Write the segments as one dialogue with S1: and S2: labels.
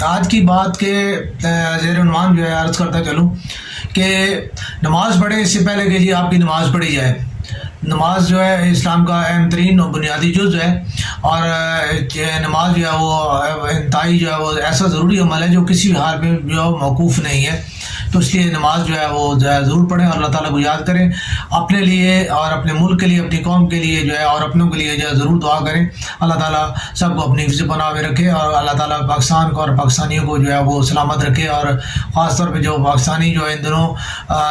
S1: آج کی بات کے زیر عنوان جو ہے عرض کرتا چلوں کہ نماز پڑھیں اس سے پہلے کہ جی آپ کی نماز پڑھی جائے. نماز جو ہے اسلام کا اہم ترین اور بنیادی جز ہے، اور نماز جو ہے وہ انتہائی جو ہے وہ ایسا ضروری عمل ہے جو کسی بھی حال میں جو موقوف نہیں ہے. تو اس لیے نماز جو ہے وہ ضرور پڑھیں اور اللہ تعالیٰ کو یاد کریں. اپنے لیے اور اپنے ملک کے لیے، اپنی قوم کے لیے جو ہے اور اپنوں کے لیے جو ہے ضرور دعا کریں. اللہ تعالیٰ سب کو اپنی حفظ پناہ میں رکھے، اور اللہ تعالیٰ پاکستان کو اور پاکستانیوں کو جو ہے وہ سلامت رکھے. اور خاص طور پہ جو پاکستانی جو ہے ان دنوں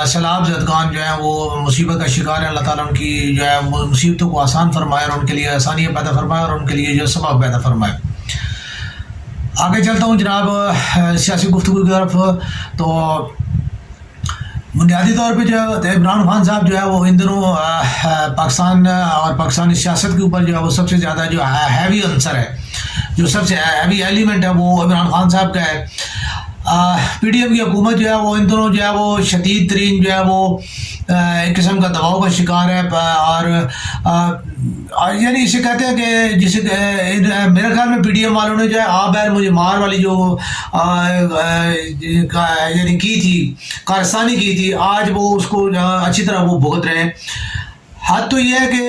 S1: سیلاب زدگان جو ہیں وہ مصیبت کا شکار ہیں، اللہ تعالیٰ ان کی جو ہے مصیبتوں کو آسان فرمائے اور ان کے لیے آسانیاں پیدا فرمائے اور ان کے لیے جو سبب پیدا فرمائے. آگے چلتا ہوں جناب سیاسی گفتگو کی طرف. تو بنیادی طور پہ جو ہے عمران خان صاحب جو ہے وہ ان دنوں پاکستان اور پاکستانی سیاست کے اوپر جو ہے وہ سب سے زیادہ جو ہیوی عنصر ہے، جو سب سے ہیوی ایلیمنٹ ہے وہ عمران خان صاحب کا ہے. پی ڈی ایم کی حکومت جو ہے وہ ان دنوں جو ہے وہ شدید ترین جو ہے وہ ایک قسم کا دباؤ کا شکار ہے. اور یعنی اسے کہتے ہیں کہ جسے میرے خیال میں پی ڈی ایم والوں نے جو ہے آ بیر مجھے مار والی جو یعنی کی تھی، کارستانی کی تھی، آج وہ اس کو اچھی طرح وہ بھگت رہے ہیں. حد تو یہ ہے کہ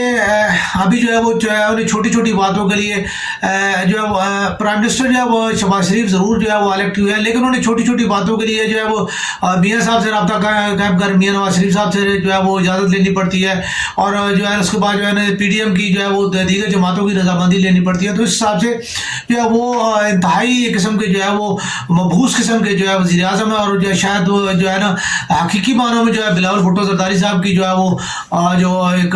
S1: ابھی جو ہے وہ انہیں چھوٹی چھوٹی باتوں کے لیے جو ہے پرائم منسٹر جو ہے وہ شہباز شریف ضرور جو ہے وہ الیکٹ ہوئے ہیں، لیکن انہیں چھوٹی چھوٹی باتوں کے لیے جو ہے وہ میاں صاحب سے رابطہ قائم کر میاں نواز شریف صاحب سے جو ہے وہ اجازت لینی پڑتی ہے، اور جو ہے اس کے بعد جو ہے پی ڈی ایم کی جو ہے وہ دیگر جماعتوں کی رضامندی لینی پڑتی ہے. تو اس حساب سے جو ہے وہ انتہائی قسم کے جو ہے وہ مبہوس قسم کے جو ہے وزیر اعظم ہے، اور جو ہے شاید جو ہے نا حقیقی معنوں میں جو ہے بلاول بھٹو زرداری صاحب کی جو ہے وہ جو ایک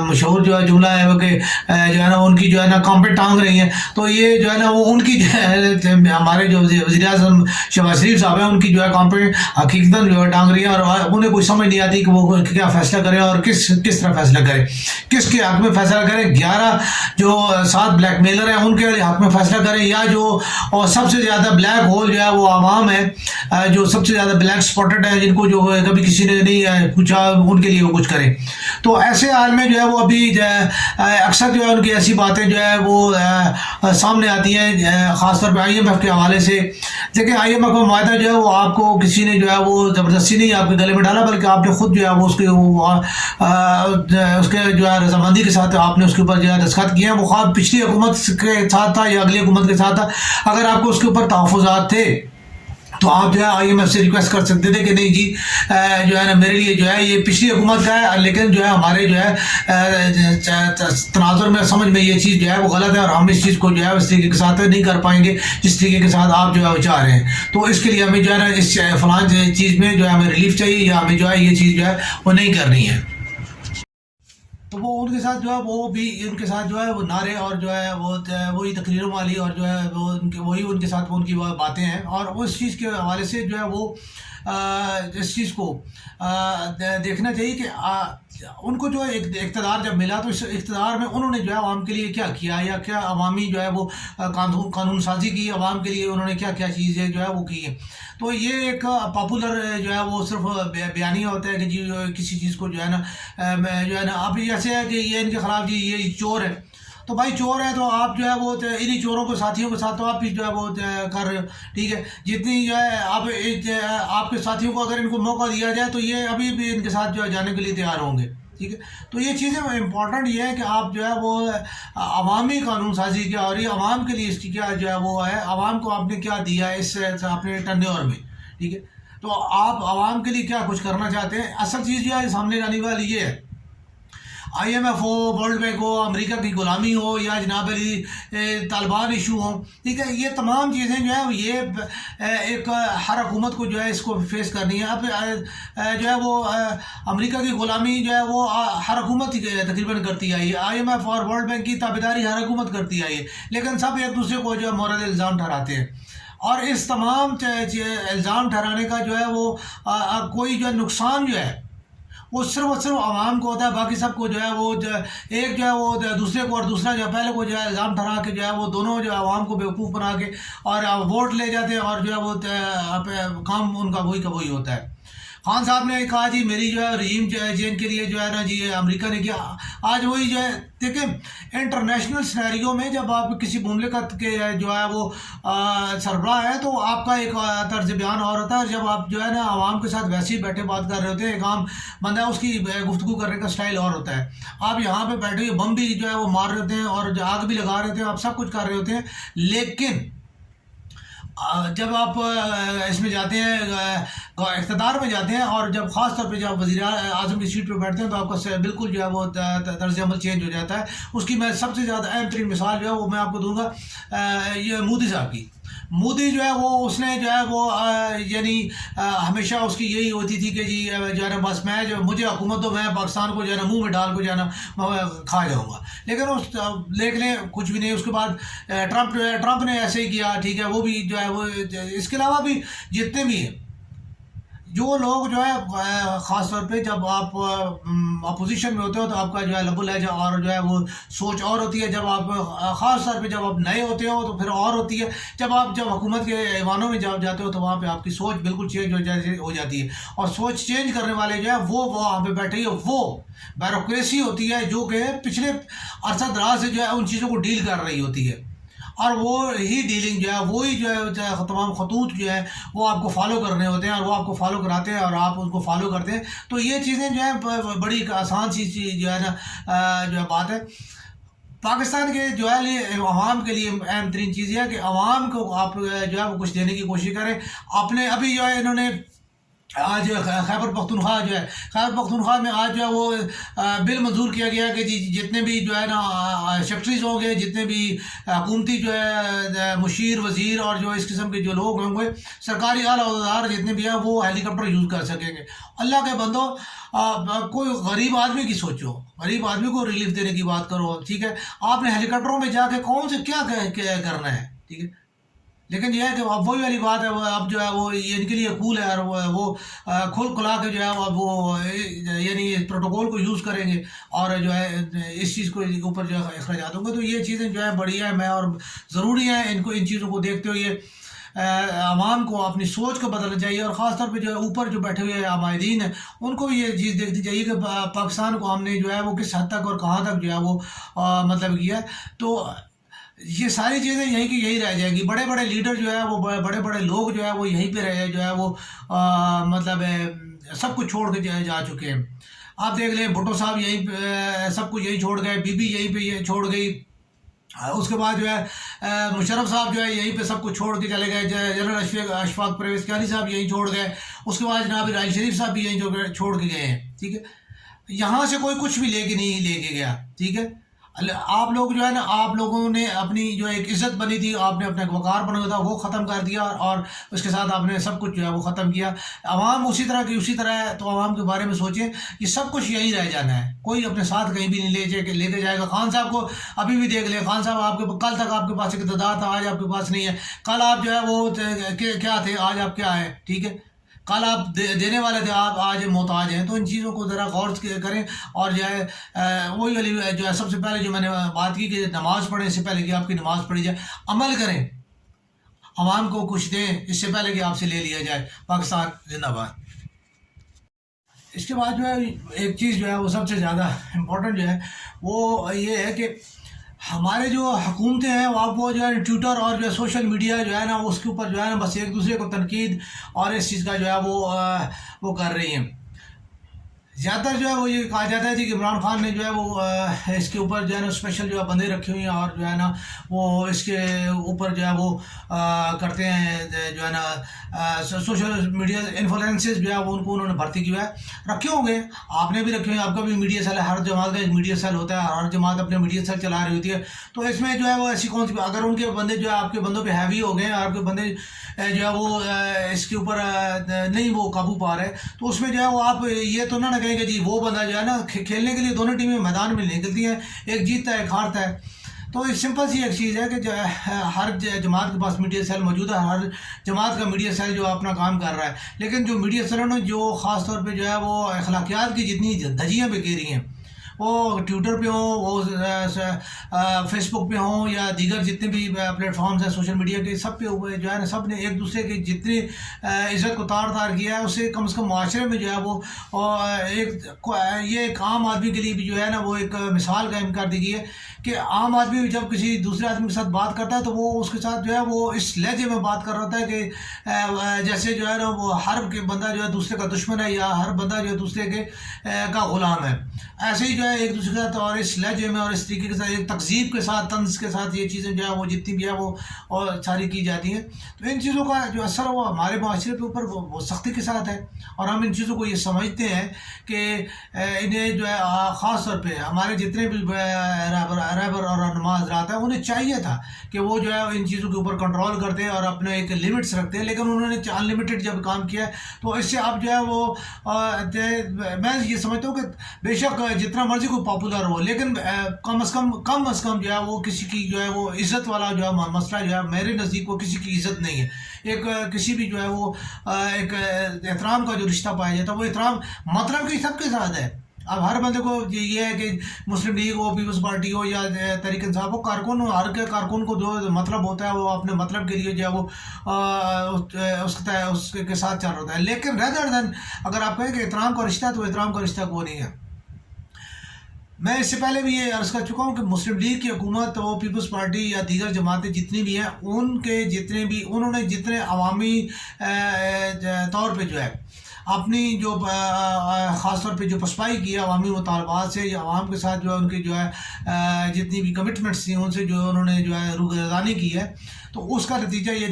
S1: مشہور جو ہے جملہ ہے وہ کہ جو ہے نا ان کی جو ہے نا کانپے ٹانگ رہی ہیں. تو یہ جو ہے نا وہ ان کی جو ہے ہمارے جو وزیر اعظم شہباز شریف صاحب ہیں ان کی جو ہے کانپے حقیقتاً جو ہے ٹانگ رہی ہیں، اور انہیں کوئی سمجھ نہیں آتی کہ وہ کیا فیصلہ کریں اور کس طرح فیصلہ کریں، کس کے حق میں فیصلہ کریں. 11 جو 7 بلیک میلر ہیں ان کے حق میں فیصلہ کریں، یا جو اور سب سے زیادہ بلیک ہول جو ہے وہ عوام ہے، جو سب سے زیادہ بلیک سپاٹڈ ہے، جن کو جو کبھی کسی نے نہیں پوچھا، ان کے لیے وہ کچھ کریں. تو ایسے حال میں جو ہے وہ ابھی جو ہے اکثر جو ہے ان کی ایسی باتیں جو ہے وہ سامنے آتی ہیں، خاص طور پہ آئی ایم ایف کے حوالے سے. لیکن آئی ایم ایف کا معاہدہ جو ہے وہ آپ کو کسی نے جو ہے وہ زبردستی نہیں آپ کے گلے میں ڈالا، بلکہ آپ نے خود جو ہے وہ اس کے جو ہے رضامندی کے ساتھ آپ نے اس کے اوپر جو ہے دستخط کیے ہیں. وہ خواب پچھلی حکومت کے ساتھ تھا یا اگلی حکومت کے ساتھ تھا، اگر آپ کو اس کے اوپر تحفظات تھے تو آپ جو ہے آئی ایم ایف سے ریکویسٹ کر سکتے تھے کہ نہیں جی جو ہے نا میرے لیے جو ہے یہ پچھلی حکومت کا ہے، لیکن جو ہے ہمارے جو ہے تناظر میں سمجھ میں یہ چیز جو ہے وہ غلط ہے، اور ہم اس چیز کو جو ہے اس طریقے کے ساتھ نہیں کر پائیں گے جس طریقے کے ساتھ آپ جو ہے وہ چاہ رہے ہیں. تو اس کے لیے ہمیں جو ہے نا اس فلاں چیز میں جو ہے ہمیں ریلیف چاہیے، یا ہمیں جو ہے یہ چیز جو ہے وہ نہیں کرنی ہے. تو وہ ان کے ساتھ جو ہے وہ بھی ان کے ساتھ جو ہے وہ نعرے اور جو ہے وہ وہی تقریروں والی اور جو ہے وہ وہی ان کے ساتھ ان کی باتیں ہیں. اور اس چیز کے حوالے سے جو ہے وہ اس چیز کو دیکھنا چاہیے کہ ان کو جو ہے اقتدار جب ملا تو اس اقتدار میں انہوں نے جو ہے عوام کے لیے کیا کیا، یا کیا عوامی جو ہے وہ قانون سازی کی، عوام کے لیے انہوں نے کیا کیا چیزیں جو ہے وہ کی ہیں. تو یہ ایک پاپولر جو ہے وہ صرف بیانیہ ہوتا ہے کہ جی کسی چیز کو جو ہے نا اب ایسے ہے کہ یہ ان کے خلاف جی یہ چور ہے، تو بھائی چور ہے تو آپ جو ہے وہ انہی چوروں کو ساتھیوں کے ساتھ تو آپ بھی جو ہے وہ کر رہے ہو. ٹھیک ہے، جتنی جو ہے آپ کے ساتھیوں کو اگر ان کو موقع دیا جائے تو یہ ابھی بھی ان کے ساتھ جو ہے جانے کے لیے تیار ہوں گے. ٹھیک ہے، تو یہ چیزیں امپورٹنٹ یہ ہے کہ آپ جو ہے وہ عوامی قانون سازی کیا ہو رہی ہے، عوام کے لیے اس کی کیا جو ہے وہ ہے، عوام کو آپ نے کیا دیا ہے اس اپنے ٹرنیور میں. ٹھیک ہے، تو آپ عوام کے لیے کیا کچھ کرنا چاہتے ہیں. اصل چیز جو ہے سامنے لانے والی یہ ہے، آئی ایم ایف ہو، ورلڈ بینک ہو، امریکہ کی غلامی ہو، یا جناب علی طالبان ایشو ہو. ٹھیک ہے، یہ تمام چیزیں جو ہے یہ ایک ہر حکومت کو جو ہے اس کو فیس کرنی ہے. اب جو ہے وہ امریکہ کی غلامی جو ہے وہ ہر حکومت تقریباً کرتی آئی ہے، آئی ایم ایف اور ورلڈ بینک کی تابعداری ہر حکومت کرتی آئی ہے، لیکن سب ایک دوسرے کو جو ہے مورد الزام ٹھہراتے ہیں. اور اس تمام الزام ٹھہرانے کا جو ہے وہ کوئی جو ہے نقصان جو ہے وہ صرف عوام کو ہوتا ہے، باقی سب کو جو ہے وہ ایک جو ہے وہ دوسرے کو اور دوسرا جو ہے پہلے کو جو ہے الزام ٹھہرا کے جو ہے وہ دونوں جو عوام کو بیوقوف بنا کے اور ووٹ لے جاتے ہیں، اور جو ہے وہ کام ان کا وہی ہوتا ہے. خان صاحب نے کہا جی میری جو ہے رجیم چینج کے لیے جو ہے نا جی امریکہ نے کیا. آج وہی جو ہے دیکھیں انٹرنیشنل سینیریو میں جب آپ کسی مملکت کے جو ہے وہ سربراہ ہے تو آپ کا ایک طرز بیان اور ہوتا ہے. جب آپ جو ہے نا عوام کے ساتھ ویسے ہی بیٹھے بات کر رہے ہوتے ہیں, ایک عام بندہ اس کی گفتگو کرنے کا سٹائل اور ہوتا ہے. آپ یہاں پہ بیٹھے ہوئے بم بھی جو ہے وہ مار رہے ہوتے ہیں اور آگ بھی لگا رہے ہوتے ہیں, آپ سب کچھ کر رہے ہوتے ہیں, لیکن جب آپ اس میں جاتے ہیں اقتدار میں جاتے ہیں اور جب خاص طور پہ جب وزیر اعظم کی سیٹ پہ بیٹھتے ہیں تو آپ کا بالکل جو ہے وہ طرز عمل چینج ہو جاتا ہے. اس کی میں سب سے زیادہ اہم ترین مثال جو ہے وہ میں آپ کو دوں گا یہ مودی صاحب کی. مودی جو ہے وہ اس نے جو ہے وہ یعنی ہمیشہ اس کی یہی ہوتی تھی کہ جی جو ہے نا بس میں جو مجھے حکومت دو, میں پاکستان کو جو ہے نا منہ میں ڈال کو جو ہے نا کھا جاؤں گا. لیکن اس دیکھ لیں کچھ بھی نہیں. اس کے بعد ٹرمپ نے ایسے ہی کیا, ٹھیک ہے, وہ بھی جو ہے وہ اس کے علاوہ بھی جتنے بھی ہیں جو لوگ جو ہے خاص طور پہ جب آپ اپوزیشن میں ہوتے ہو تو آپ کا جو ہے لب و لہجہ اور جو ہے وہ سوچ اور ہوتی ہے. جب آپ خاص طور پہ جب آپ نئے ہوتے ہو تو پھر اور ہوتی ہے. جب حکومت کے ایوانوں میں جاتے ہو تو وہاں پہ آپ کی سوچ بالکل چینج ہو جاتی ہے. اور سوچ چینج کرنے والے جو ہے وہ وہاں پہ بیٹھے ہوئے وہ بیوروکریسی ہوتی ہے جو کہ پچھلے عرصہ دراز سے جو ہے ان چیزوں کو ڈیل کر رہی ہوتی ہے. اور وہ ہی ڈیلنگ جو ہے وہی جو ہے تمام خطوط جو ہے وہ آپ کو فالو کرنے ہوتے ہیں اور وہ آپ کو فالو کراتے ہیں اور آپ ان کو فالو کرتے ہیں. تو یہ چیزیں جو ہیں بڑی آسان سی چیز جو ہے نا جو ہے بات ہے. پاکستان کے جو ہے عوام کے لیے اہم ترین چیز یہ ہے کہ عوام کو آپ جو ہے وہ کچھ دینے کی کوشش کریں. اپنے ابھی جو ہے انہوں نے آج خیبر پختونخوا جو ہے خیبر پختونخوا میں آج جو ہے وہ بل منظور کیا گیا کہ جی جتنے بھی جو ہے نا سیکٹریز ہوں گے, جتنے بھی حکومتی جو ہے مشیر وزیر اور جو اس قسم کے جو لوگ ہوں گے سرکاری اعلیٰ عہدیدار جتنے بھی ہیں وہ ہیلی کاپٹر یوز کر سکیں گے. اللہ کے بندو کوئی غریب آدمی کی سوچو, غریب آدمی کو ریلیف دینے کی بات کرو, ٹھیک ہے. آپ نے ہیلی کاپٹروں میں جا کے کون سے کیا کرنا ہے, ٹھیک ہے. لیکن یہ ہے کہ اب وہی والی بات ہے, اب جو ہے وہ ان کے لیے کول ہے اور وہ کھل کھلا کے جو ہے وہ یعنی پروٹوکول کو یوز کریں گے اور جو ہے اس چیز کو اوپر جو ہے اخراجات ہوں گے. تو یہ چیزیں جو ہے بڑی ہیں میں اور ضروری ہیں ان چیزوں کو دیکھتے ہوئے عوام کو اپنی سوچ کو بدلنا چاہیے. اور خاص طور پہ جو ہے اوپر جو بیٹھے ہوئے عمائدین ہیں ان کو یہ چیز دیکھنی چاہیے کہ پاکستان کو ہم نے جو ہے وہ کس حد تک اور کہاں تک جو ہے وہ مطلب کیا ہے. تو یہ ساری چیزیں یہیں کی یہی رہ جائیں گی. بڑے بڑے لیڈر جو ہے وہ بڑے بڑے لوگ جو ہے وہ یہیں پہ رہے جو ہے وہ مطلب سب کچھ چھوڑ کے جا چکے ہیں. آپ دیکھ لیں بھٹو صاحب یہیں پہ سب کچھ یہیں چھوڑ گئے, بی بی یہیں پہ چھوڑ گئی. اس کے بعد جو ہے مشرف صاحب جو ہے یہیں پہ سب کچھ چھوڑ کے چلے گئے. جنرل اشفاق پرویز کیانی صاحب یہیں چھوڑ گئے. اس کے بعد جناب راحیل شریف صاحب بھی یہیں چھوڑ کے گئے ہیں, ٹھیک ہے. یہاں سے کوئی کچھ بھی لے کے گیا, ٹھیک ہے. آپ لوگ جو ہے نا آپ لوگوں نے اپنی جو ایک عزت بنی تھی, آپ نے اپنا وقار بنا تھا وہ ختم کر دیا اور اس کے ساتھ آپ نے سب کچھ جو ہے وہ ختم کیا. عوام اسی طرح کی اسی طرح ہے. تو عوام کے بارے میں سوچیں کہ سب کچھ یہیں رہ جانا ہے, کوئی اپنے ساتھ کہیں بھی نہیں لے کے جائے گا. خان صاحب کو ابھی بھی دیکھ لیں, خان صاحب آپ کے کل تک آپ کے پاس اقتدار تھا, آج آپ کے پاس نہیں ہے. کل آپ جو ہے وہ کیا تھے, آج آپ کیا ہے, ٹھیک ہے. کل آپ دینے والے تھے, آپ آج محتاج ہیں. تو ان چیزوں کو ذرا غور کریں اور جو ہے وہی والی جو ہے سب سے پہلے جو میں نے بات کی کہ نماز پڑھیں اس سے پہلے کہ آپ کی نماز پڑھی جائے, عمل کریں, عوام کو کچھ دیں اس سے پہلے کہ آپ سے لے لیا جائے. پاکستان زندہ باد. اس کے بعد جو ہے ایک چیز جو ہے وہ سب سے زیادہ امپورٹنٹ جو ہے وہ یہ ہے کہ ہمارے جو حکومتیں ہیں وہ جو ہے ٹویٹر اور جو ہے سوشل میڈیا جو ہے نا اس کے اوپر جو ہے نا بس ایک دوسرے کو تنقید اور اس چیز کا جو ہے وہ کر رہی ہیں. زیادہ تر جو ہے وہ یہ کہا جاتا ہے کہ عمران خان نے جو ہے وہ اس کے اوپر جو ہے نا اسپیشل جو ہے بندے رکھے ہوئے ہیں اور جو ہے نا وہ اس کے اوپر جو ہے وہ کرتے ہیں جو ہے نا سوشل میڈیا انفلوئنسز جو ہے وہ ان کو انہوں نے بھرتی کی ہے. رکھے ہوں گے, آپ نے بھی رکھے ہوئے, آپ کا بھی میڈیا سیل ہے, ہر جماعت کا ایک میڈیا سیل ہوتا ہے, ہر جماعت اپنے میڈیا سیل چلا رہی ہوتی ہے. تو اس میں جو ہے وہ ایسی کون سی اگر ان کے بندے جو ہے آپ کے بندوں پہ ہیوی ہو گئے ہیں, آپ کے بندے جو ہے وہ اس کے اوپر نہیں وہ قابو پا رہے, تو اس میں جو ہے وہ آپ یہ تو نہ کہیں کہ جی وہ بندہ جو ہے نا کھیلنے کے لیے دونوں ٹیمیں میدان میں نکلتی ہیں, ایک جیتتا ہے ایک ہارتا ہے. تو سمپل سی ایک چیز ہے کہ جو ہر جماعت کے پاس میڈیا سیل موجود ہے, ہر جماعت کا میڈیا سیل جو اپنا کام کر رہا ہے. لیکن جو میڈیا سیلوں نے جو خاص طور پہ جو ہے وہ اخلاقیات کی جتنی دھجیاں بکھیری ہیں وہ ٹویٹر پہ ہوں، وہ فیس بک پہ ہوں، یا دیگر جتنے بھی پلیٹ فارمز ہیں سوشل میڈیا کے، سب پہ ہوئے جو ہے نا، سب نے ایک دوسرے کی جتنی عزت کو تار تار کیا ہے، اسے کم از کم معاشرے میں جو ہے وہ یہ ایک عام آدمی کے لیے بھی جو ہے نا وہ ایک مثال قائم کر دی گئی ہے کہ عام آدمی جب کسی دوسرے آدمی کے ساتھ بات کرتا ہے تو وہ اس کے ساتھ جو ہے وہ اس لہجے میں بات کر رہا ہوتا ہے کہ جیسے جو ہے نا وہ ہر بندہ جو ہے دوسرے کا دشمن ہے، یا ہر بندہ جو ہے دوسرے کے کا غلام ہے. ایسے ہی جو ہے ایک دوسرے کے ساتھ اور اس لہجے میں اور اس طریقے کے ساتھ ایک تہذیب کے ساتھ، طنز کے ساتھ یہ چیزیں جو ہے وہ جتنی بھی ہے وہ اور ساری کی جاتی ہیں. تو ان چیزوں کا جو اثر ہے وہ ہمارے معاشرے کے اوپر وہ سختی کے ساتھ ہے، اور ہم ان چیزوں کو یہ سمجھتے ہیں کہ انہیں جو ہے خاص طور پہ ہمارے جتنے بھی رہبر اور رہنما حضرات ہیں انہیں چاہیے تھا کہ وہ جو ہے ان چیزوں کے اوپر کنٹرول کرتے ہیں اور اپنے ایک لیمٹس رکھتے ہیں، لیکن انہوں نے ان لمیٹڈ جب کام کیا ہے تو اس سے اب جو ہے وہ میں یہ سمجھتا ہوں کہ بے شک جتنا مرضی کو پاپولر ہو، لیکن کم از کم جو ہے وہ کسی کی جو ہے وہ عزت والا جو ہے مسئلہ جو ہے میرے نزدیک وہ کسی کی عزت نہیں ہے. ایک کسی بھی جو ہے وہ ایک احترام کا جو رشتہ پایا جاتا ہے وہ احترام مطلب کہ سب کے ساتھ ہے. اب ہر بندے کو یہ ہے کہ مسلم لیگ ہو، پیپلز پارٹی ہو یا تحریک انصاف ہو، کارکن ہو، ہر کارکن کو جو مطلب ہوتا ہے وہ اپنے مطلب کے لیے جو ہے وہ اس کے ساتھ چل رہا ہوتا ہے. لیکن ریدر دین اگر آپ کہیں کہ احترام کا رشتہ ہے تو احترام کا رشتہ وہ نہیں ہے. میں اس سے پہلے بھی یہ عرض کر چکا ہوں کہ مسلم لیگ کی حکومت، وہ پیپلز پارٹی یا دیگر جماعتیں جتنی بھی ہیں، ان کے جتنے بھی انہوں نے جتنے عوامی طور پہ جو ہے اپنی جو خاص طور پہ جو پسپائی کی ہے عوامی مطالبات سے، یا عوام کے ساتھ جو ہے ان کی جو ہے جتنی بھی کمٹمنٹس تھیں ان سے جو انہوں نے جو ہے روگردانی کی ہے، تو اس کا نتیجہ یہ